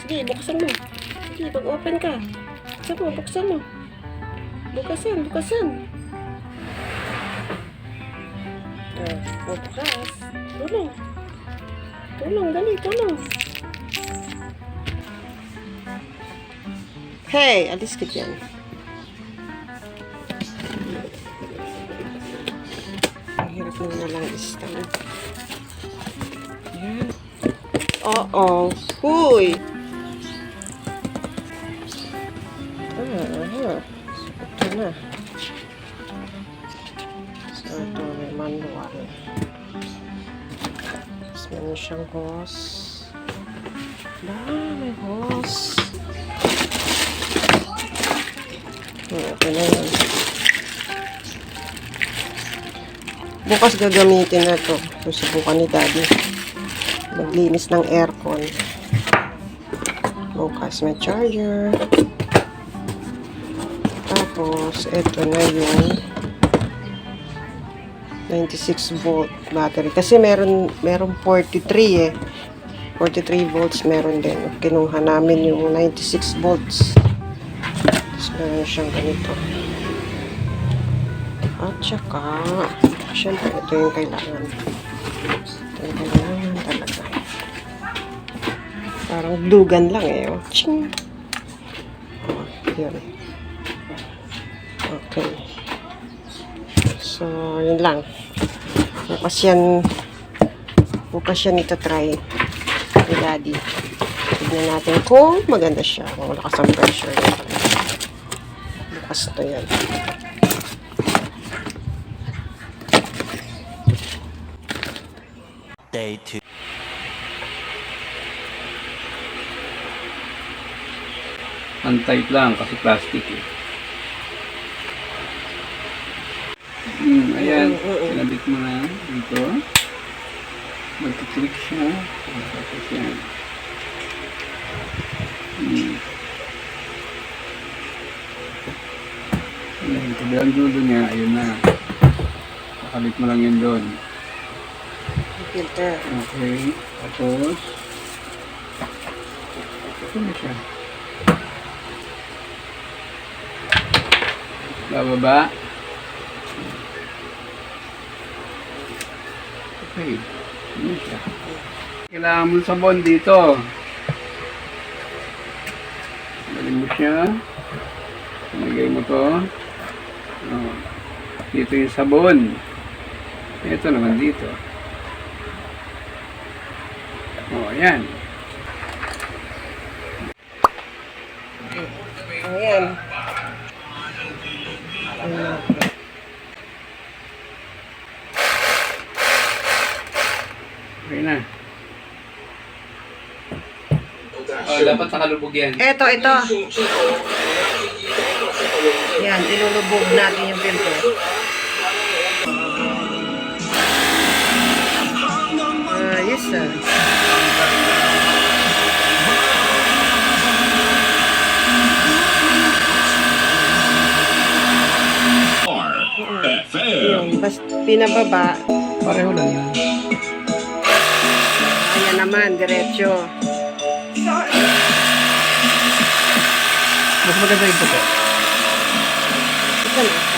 Sige, buksan mo. Sige, mag-open ka. Buksan mo. Bukasan. Bukas. Tulong, dali, tulong. Hey, alis ka dyan. Hirap mo na lang stand. Yan. Oo. Huy! Ito na. So, ito may manual. Tapos meron siyang hose. May hose. Ito na yun. Bukas gagamitin na ito. Susubukan ni Daddy. Maglinis ng aircon. Bukas may charger. Tapos, ito na yung 96 volt battery. Kasi meron 43 eh. 43 volts meron din. Kinuha namin yung 96 volts. Tapos meron siyang ganito. At saka, syempre ito yung kailangan. Ito yung kailangan talaga. Parang dugan lang eh. Oh. Ching! Oh, yun. Okay. So, yun lang. Bukas yan ito try ni Daddy. Tignan natin kung maganda siya. Kung malakas ang pressure. Bukas ito yan. Day 2. Ang tight lang kasi plastic eh. Ayan, sinabit mo na dito. Magkiklik siya. Tapos yan. Ayan, kada ang dulo niya, ayun na. Pakalit mo lang yun doon. Filter. Okay, tapos ito na siya. Bababa. Okay, ano siya. Kailangan mo sabon dito. Galing mo siya. Nalagay mo to. Oh. Dito yung sabon. Ito naman dito. Oh, ayan. Ayan. Okay na. Oh, dapat nakalubog yan. Ito. Yan, ilulubog natin yung filter. Yes, sir. Yung pinababa. Pareho lang yan. Ayan naman, diretso. Mas maganda yung puti. Ito na.